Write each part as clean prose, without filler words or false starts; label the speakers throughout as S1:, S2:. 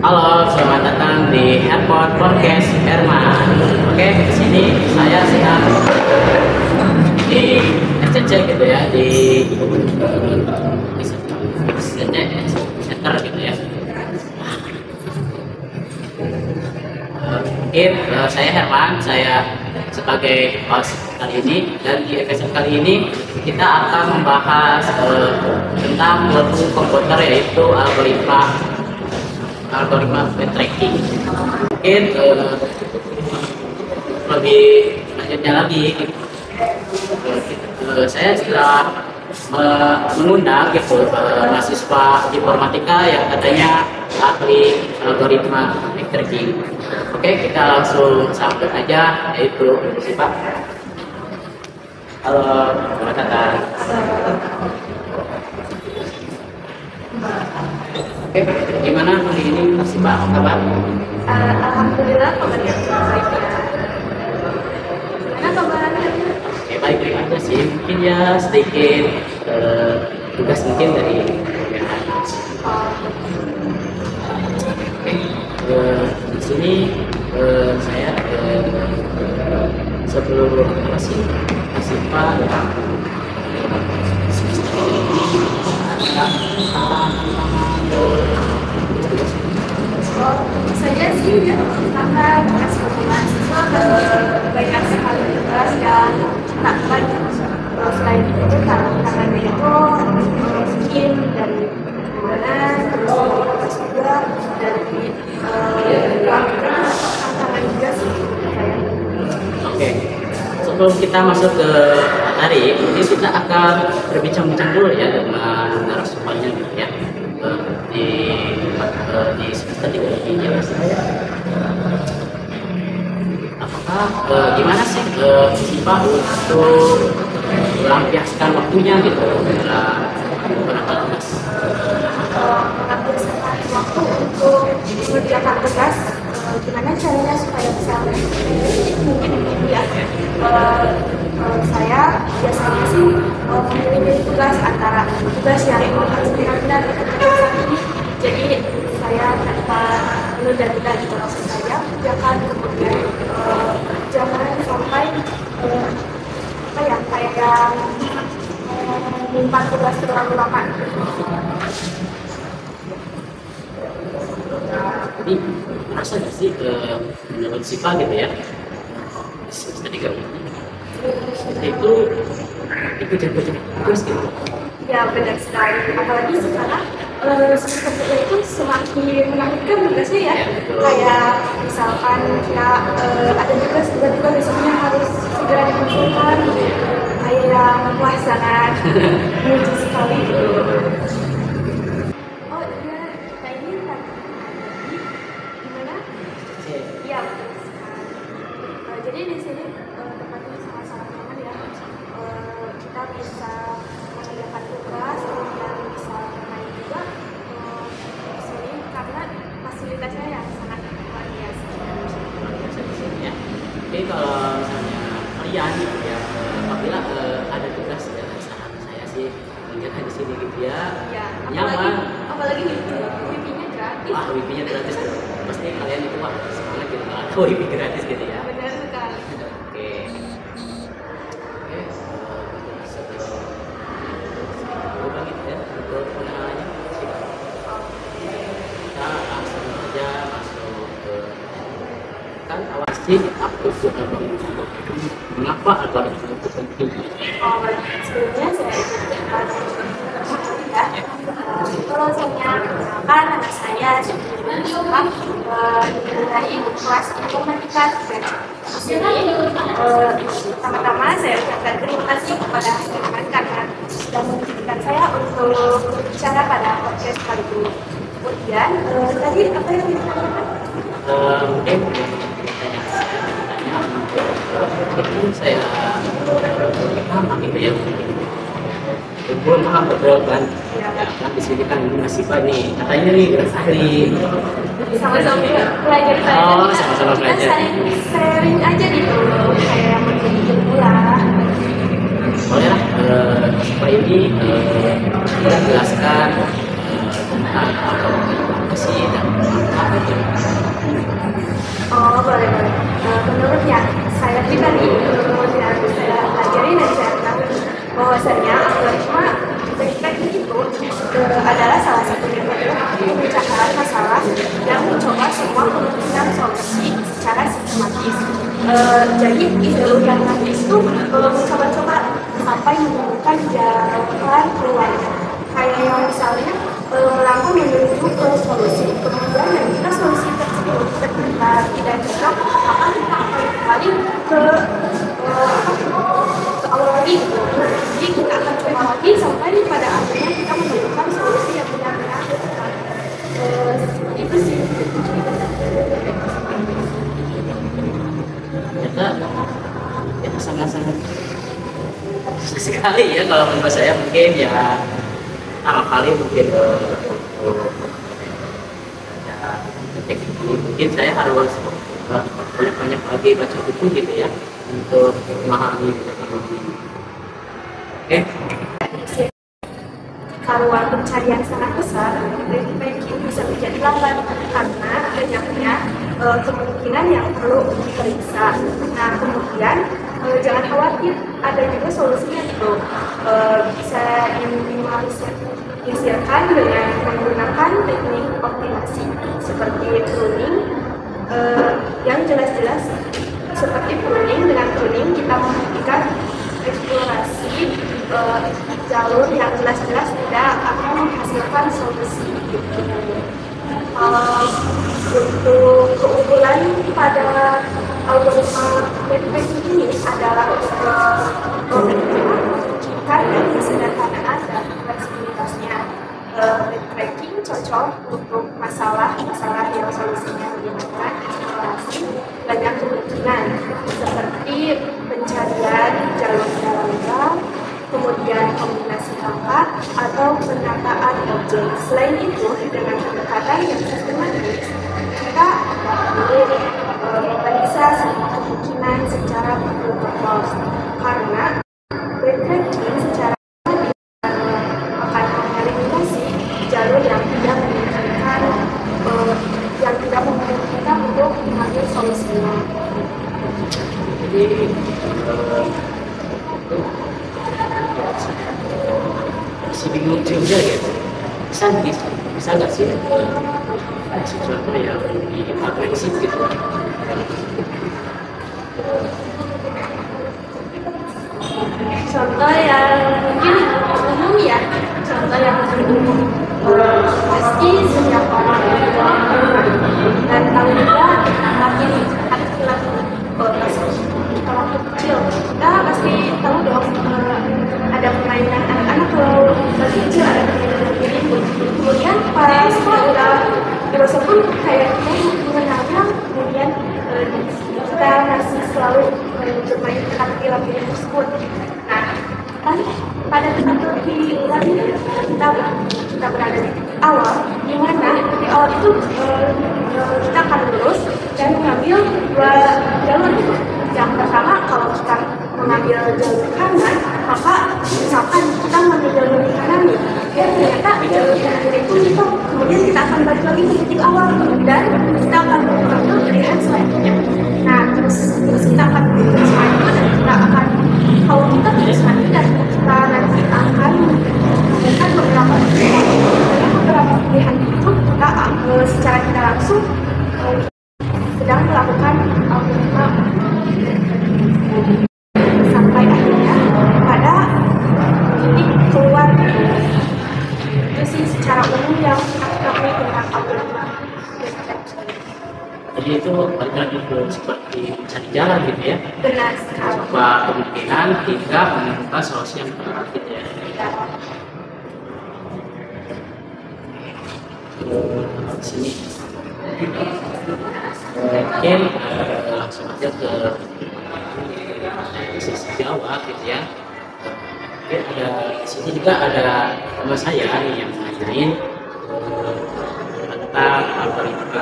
S1: Halo, selamat datang di Airport Podcast Herman. Oke, di sini saya sedang di SCC gitu ya, di SCC Center gitu ya. Mungkin saya Herman, saya sebagai host kali ini, dan di episode kali ini kita akan membahas tentang ilmu komputer, yaitu algoritma tracking. Mungkin lebih lanjutnya lagi, saya setelah mengundang gitu mahasiswa informatika yang katanya ahli algoritma tracking. Oke, kita langsung sambut aja, yaitu si Pak. Halo, selamat datang. Oke, gimana hari ini si Pak? Apa kabar?
S2: Alhamdulillah kabarnya baik ya. Gimana kabarnya?
S1: Oke, baik-baik aja sih. Mungkin ya sedikit tugas mungkin dari di sini saya sebelum kasih Pak
S2: Saya sih ya, karena bekas mahasiswa banyak sekali tugas dan tantangan. Selain itu tantangannya itu mungkin dari mana, terus juga dari tantangan juga sih saya.
S1: Oke, sebelum kita masuk ke materi, mungkin kita akan berbincang-bincang dulu ya dengan narasumbernya gitu ya. Di semester 3 ini ya saya. Apakah gimana sih Pak untuk melampiaskan waktunya gitu dalam beberapa tugas?
S2: Melampiaskan waktu untuk mengerjakan tugas, gimana caranya supaya bisa mungkin ya. Saya biasanya sih memilih tugas antara tugas yang harus benar-benar dikerjakan ini. Jadi saya tanpa menunda-nunda di proses saya kerjakan, kemudian jangan sampai kayak menyimpan tugas terlalu lama.
S1: Jadi merasa nggak sih menurut Sipa gitu ya, semester 3 ini itu kejar-kejar tugas gitu?
S2: Ya benar sekali, apalagi sekarang semester 3 itu semakin menakutkan tugasnya ya. Kayak misalkan kita ada tugas tiba-tiba besoknya harus segera dikumpulkan, kayak wah sangat lucu sekali. Oh iya, kita ini tadi gimana? Iya betul sekali. Jadi di sini tempatnya sangat-sangat nyaman ya. Kita bisa mengerjakan tugas, kemudian bisa bermain juga di sini karena fasilitasnya yang sangat luar biasa.
S1: Ya. Jadi kalau misalnya kalian gitu ya, apabila ada tugas ya, saya sih mengerjakan di sini gitu ya,
S2: Ya,
S1: nyaman.
S2: apalagi wifi-nya gratis.
S1: Wah, wifi-nya gratis tuh. Pasti kalian itu wah semangat gitu, ada wifi gratis gitu ya.
S2: Benar sekali.
S1: Oke. Oke, sebelum berubah gitu ya untuk pengenalannya kita langsung aja masuk ke kan awal sih aku suka mengapa algoritma itu penting.
S2: Sebelumnya saya ya. Kalau saya kenalkan anak saya suka dari kelas informatika. Jadi pertama-tama saya ucapkan terima kasih kepada teman karena sudah mengizinkan saya untuk berbicara pada podcast kali ini. Kemudian tadi apa yang ditanyakan?
S1: Mungkin itu saya paham gitu ya. Belum paham betul kan? Ya kan di sini kan masih Pak nih katanya nih ahli.
S2: Sama-sama belajar.
S1: Oh, sama-sama belajar.
S2: Sharing aja gitu, kayak menjadi ilmu lah.
S1: Boleh lah, Pak ini kita jelaskan tentang apa sih dan apa
S2: Jadi tadi yang saya pelajari dan saya ketahui bahwasanya algoritma backtracking itu adalah salah satu metode pemecahan masalah yang mencoba semua kemungkinan solusi secara sistematis. Jadi ide yang tadi itu mencoba-coba sampai menemukan jalan keluarnya. Kayak misalnya melangkah menuju ke solusi, kemudian jika solusi tersebut ternyata tidak cocok, maka kita akan kembali ke awal lagi. Jadi kita akan coba lagi sampai pada akhirnya kita menemukan solusi yang benar-benar tepat. Itu sih.
S1: Ternyata sangat-sangat susah sekali ya kalau menurut saya. Mungkin ya pertama kali mungkin mungkin saya harus banyak-banyak lagi baca buku gitu ya untuk memahami. Oke.
S2: Kalau pencarian sangat besar, backtracking bisa menjadi lambat karena banyaknya kemungkinan yang perlu diperiksa. Nah, kemudian jangan khawatir, ada juga solusinya itu. Bisa diminimalisirkan dengan menggunakan teknik optimasi seperti pruning, yang jelas-jelas seperti pruning. Dengan pruning kita memperhatikan eksplorasi jalur yang jelas-jelas tidak akan menghasilkan solusi. Untuk keunggulan pada algoritma backtracking ini adalah memungkinkan dan kesederhanaan dan fleksibilitasnya. Backtracking cocok untuk masalah-masalah yang solusinya melibatkan eksplorasi banyak kemungkinan seperti pencarian jalur dalam, kemudian kombinasi angka atau penataan objek. Selain itu, dengan pendekatan yang sistematis, kita dapat memeriksa semua kemungkinan secara berkelompok karena backtracking secara akan mengeliminasi jalur yang tidak memungkinkan kita untuk mengambil solusinya.
S1: Jadi masih bingung juga gitu. Bisa nggak sih sesuatu yang agresif gitu?
S2: Contoh yang mungkin umum ya, contoh yang umum pasti setiap orang dan tahu juga makin laki-laki kalau kecil kita pasti tahu dong ada permainan anak-anak kalau masih kecil ada permainan. Kemudian pas udah dewasa pun kayak kita mengenalnya, kemudian kita masih selalu bermain laki-laki tersebut. Nah, kan pada kita berada di titik awal, di mana titik awal itu kita akan lurus dan mengambil dua jalur. Yang pertama, kalau kita mengambil jalur kanan, maka misalkan kita mengambil jalur kanan nih, ternyata jalur kanan itu kemudian kita akan balik lagi ke titik awal dan kita akan mengambil pilihan selanjutnya. Nah, terus kita akan terus maju dan kita akan, kalau kita terus maju dan kita nanti akan menggunakan beberapa pilihan itu, kita secara tidak langsung sedang melakukan algoritma sampai akhirnya pada titik keluar. Itu sih secara umum yang kita ketahui tentang algoritma.
S1: Jadi itu balik lagi ke seperti mencari jalan gitu ya.
S2: Benar sekali.
S1: Coba kemungkinan hingga menemukan solusi yang tepat gitu ya. Sini mungkin langsung aja ke sisi Jawa gitu ya. Mungkin ada di sini juga ada teman saya nih yang nanyain tentang algoritma.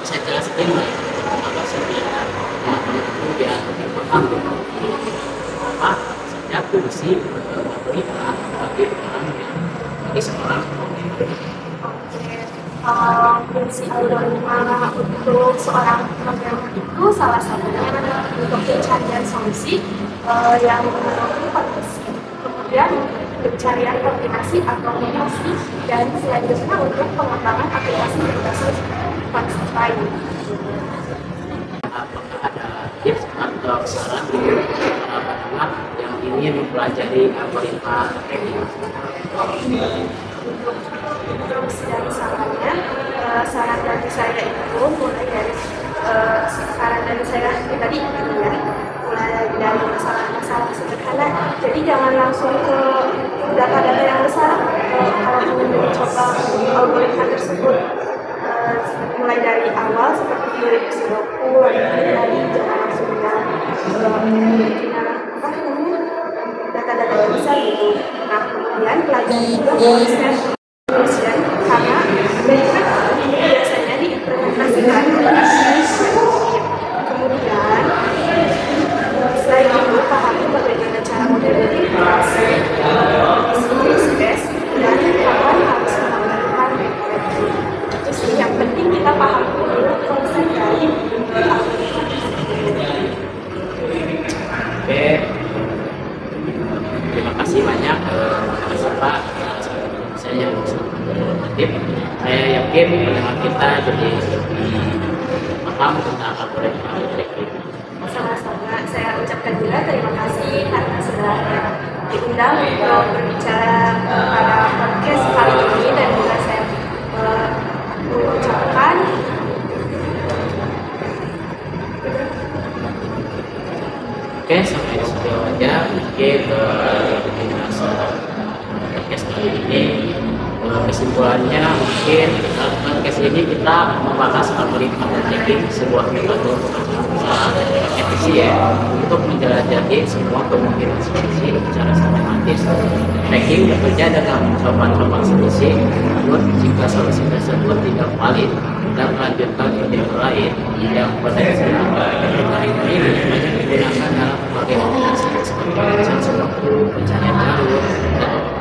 S1: Saya jelaskan apa saja teman-teman itu biar lebih paham apa saja fungsi algoritma bagi orang yang bagi seorang
S2: Fungsi algoritma untuk seorang programmer itu itu salah satunya untuk pencarian solusi yang koneksi, kemudian pencarian kombinasi atau kombinasi, dan selanjutnya untuk pengembangan aplikasi berbasis lain.
S1: Apakah ada tips atau saran untuk para pendengar yang ingin mempelajari algoritma trading?
S2: Untuk dan sarannya, saran dari saya itu mulai dari saran dari saya tadi gitu ya, mulai dari masalah-masalah sederhana. Jadi jangan langsung ke data-data yang besar kalau ingin mencoba algoritma tersebut. Mulai dari awal seperti 2020 tadi, jangan langsung data-data yang besar gitu. Nah, kemudian pelajari juga konsep karena benefit biasanya diimplementasikan kemudian selain itu pahami bagaimana cara model integrasi, space, dan kapan harus menggunakan itu sih yang penting kita paham dulu konsep dari
S1: Oke, terima kasih banyak Pak. Saya tip. Saya yakin pendengar kita jadi lebih paham tentang algoritma trading.
S2: Sama-sama, saya ucapkan juga terima kasih karena sudah diundang untuk berbicara pada podcast kali ini, dan juga saya mengucapkan
S1: Oke, sampai di situ aja mungkin podcast kali ini. Kesimpulannya mungkin dalam podcast ini kita membahas algoritma trading, sebuah metode efisien untuk menjelajahi semua kemungkinan solusi secara sistematis. Trading bekerja dengan mencoba-coba solusi, namun jika solusi tersebut tidak valid dan melanjutkan ide lain yang potensial. Metode ini banyak digunakan dalam berbagai aplikasi seperti sebuah pencarian baru,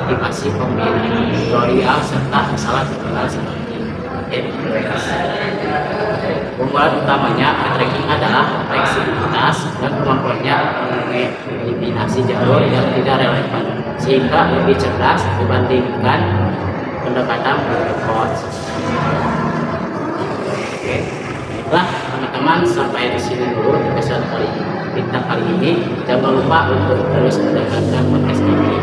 S1: optimasi kombinatorial, serta masalah terkenal seperti pembuat utamanya tracking adalah fleksibilitas dan kemampuannya mengeliminasi jalur yang tidak relevan sehingga lebih cerdas dibandingkan pendekatan brute force. Oke, baiklah teman-teman, sampai di sini dulu episode kali ini. Jangan lupa untuk terus mendengarkan podcast ini.